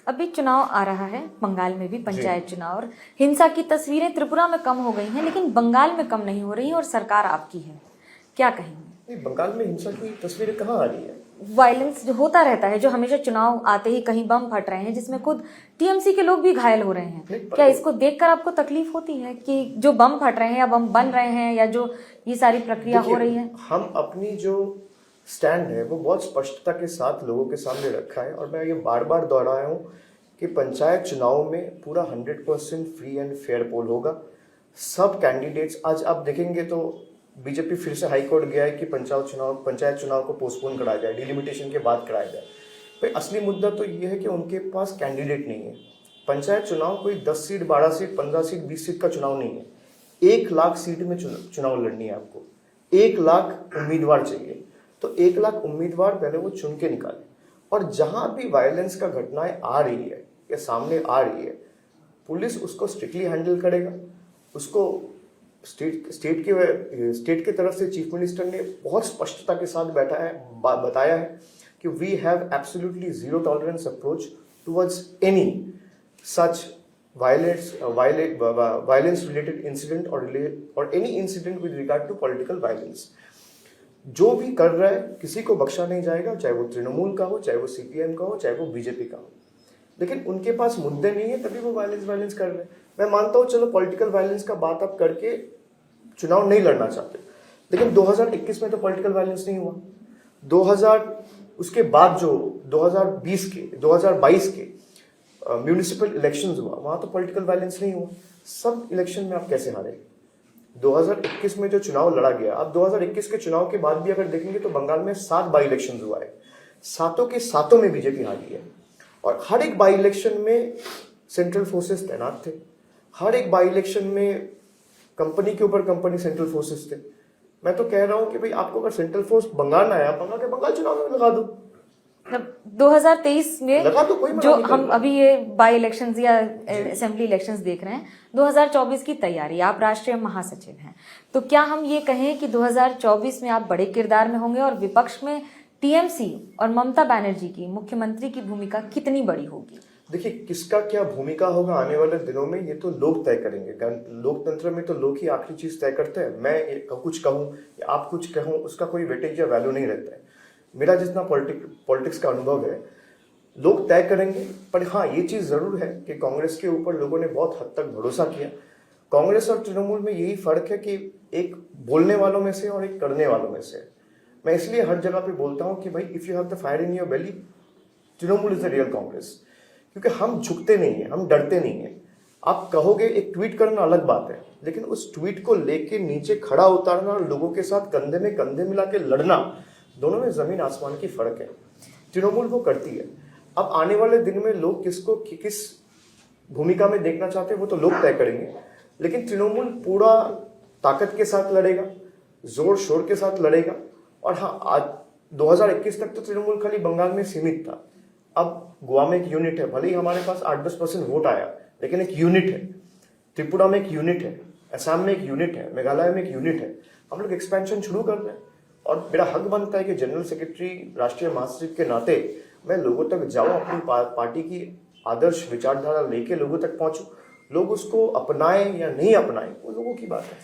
अभी चुनाव आ रहा है, बंगाल में भी पंचायत चुनाव, और हिंसा की तस्वीरें त्रिपुरा में कम हो गई हैं लेकिन बंगाल में कम नहीं हो रही है और सरकार आपकी है, क्या कहेंगे? नहीं, बंगाल में हिंसा की तस्वीरें कहाँ आ रही है? वायलेंस जो होता रहता है, जो हमेशा चुनाव आते ही कहीं बम फट रहे हैं जिसमें खुद टीएमसी के लोग भी घायल हो रहे हैं, क्या इसको देखकर आपको तकलीफ होती है कि जो बम फट रहे हैं या बम बन रहे हैं या जो ये सारी प्रक्रिया हो रही है? हम अपनी जो स्टैंड है वो बहुत स्पष्टता के साथ लोगों के सामने रखा है और मैं ये बार बार दोहराया हूँ कि पंचायत चुनाव में पूरा 100% फ्री एंड फेयर पोल होगा। सब कैंडिडेट्स, आज आप देखेंगे तो बीजेपी फिर से हाई कोर्ट गया है कि पंचायत चुनाव को पोस्टपोन कराया जाए, डिलिमिटेशन के बाद कराया जाए। भाई असली मुद्दा तो ये है कि उनके पास कैंडिडेट नहीं है। पंचायत चुनाव कोई 10 सीट, 12 सीट, 15 सीट, 20 सीट का चुनाव नहीं है। 1 लाख सीट में चुनाव लड़नी है आपको। 1 लाख उम्मीदवार चाहिए, तो 1 लाख उम्मीदवार पहले वो चुन के निकाले। और जहां भी वायलेंस का घटनाएं आ रही है या सामने आ रही है, पुलिस उसको स्ट्रिक्टली हैंडल करेगा। उसको स्टेट की तरफ से चीफ मिनिस्टर ने बहुत स्पष्टता के साथ बताया है कि we have absolutely zero tolerance approach towards any such violence related incident और any incident with regard to political violence. जो भी कर रहा है किसी को बख्शा नहीं जाएगा, चाहे वो तृणमूल का हो, चाहे वो सीपीएम का हो, चाहे वो बीजेपी का हो। लेकिन उनके पास मुद्दे नहीं है तभी वो वायलेंस कर रहे हैं। मैं मानता हूँ चलो पॉलिटिकल वायलेंस का बात आप करके चुनाव नहीं लड़ना चाहते, लेकिन 2021 में तो पॉलिटिकल वायलेंस नहीं हुआ। 2000 उसके बाद जो 2022 के म्यूनिसिपल इलेक्शंस हुआ, वहां तो पॉलिटिकल वायलेंस नहीं हुआ। सब इलेक्शन में आप कैसे हारे? 2021 में जो चुनाव लड़ा गया, अब 2021 के चुनाव के बाद भी अगर देखेंगे तो बंगाल में 7 बाई इलेक्शन हुआ है, 7 के 7 में बीजेपी हारी है। और हर एक बाई इलेक्शन में सेंट्रल फोर्सेस तैनात थे। हर एक बाई इलेक्शन में कंपनी के ऊपर कंपनी सेंट्रल फोर्सेस थे। मैं तो कह रहा हूं कि भाई आपको अगर सेंट्रल फोर्स बंगाल ना आया, बंगाल चुनाव में लगा दो। 2023 में लगा तो कोई जो हम अभी ये बाई इलेक्शंस या असेंबली इलेक्शंस देख रहे हैं, 2024 की तैयारी, आप राष्ट्रीय महासचिव हैं, तो क्या हम ये कहें कि 2024 में आप बड़े किरदार में होंगे और विपक्ष में टीएमसी और ममता बनर्जी की, मुख्यमंत्री की भूमिका कितनी बड़ी होगी? देखिए, किसका क्या भूमिका होगा आने वाले दिनों में ये तो लोग तय करेंगे। लोकतंत्र में तो लोग ही आखिरी चीज तय करते हैं। मैं कुछ कहूं या आप कुछ कहूं, उसका कोई वेटेज या वैल्यू नहीं रहता है। मेरा जितना पॉलिटिक्स का अनुभव है, लोग तय करेंगे। पर हाँ, ये चीज जरूर है कि कांग्रेस के ऊपर लोगों ने बहुत हद तक भरोसा किया। कांग्रेस और तृणमूल में यही फर्क है कि एक बोलने वालों में से और एक करने वालों में से। मैं इसलिए हर जगह पे बोलता हूं कि भाई if you have the fire in your belly, Trinamool is the real Congress. क्योंकि हम झुकते नहीं है, हम डरते नहीं है। आप कहोगे एक ट्वीट करना अलग बात है, लेकिन उस ट्वीट को लेके नीचे खड़ा उतारना और लोगों के साथ कंधे में कंधे मिला के लड़ना, दोनों में जमीन आसमान की फर्क है। तृणमूल वो करती है। अब आने वाले दिन में लोग किसको किस भूमिका में देखना चाहते हैं वो तो लोग तय करेंगे। लेकिन तृणमूल पूरा ताकत के साथ लड़ेगा, जोर शोर के साथ लड़ेगा। और हाँ, आज 2021 तक तो तृणमूल खाली बंगाल में सीमित था। अब गोवा में एक यूनिट है, भले ही हमारे पास 8-10% वोट आया, लेकिन एक यूनिट है। त्रिपुरा में एक यूनिट है, असम में एक यूनिट है, मेघालय में एक यूनिट है। हम लोग एक्सपेंशन शुरू कर रहे हैं और मेरा हक बनता है कि जनरल सेक्रेटरी, राष्ट्रीय महासचिव के नाते मैं लोगों तक जाऊं, अपनी पार्टी की आदर्श विचारधारा लेके लोगों तक पहुंचूं। लोग उसको अपनाएं या नहीं अपनाएं, वो लोगों की बात है।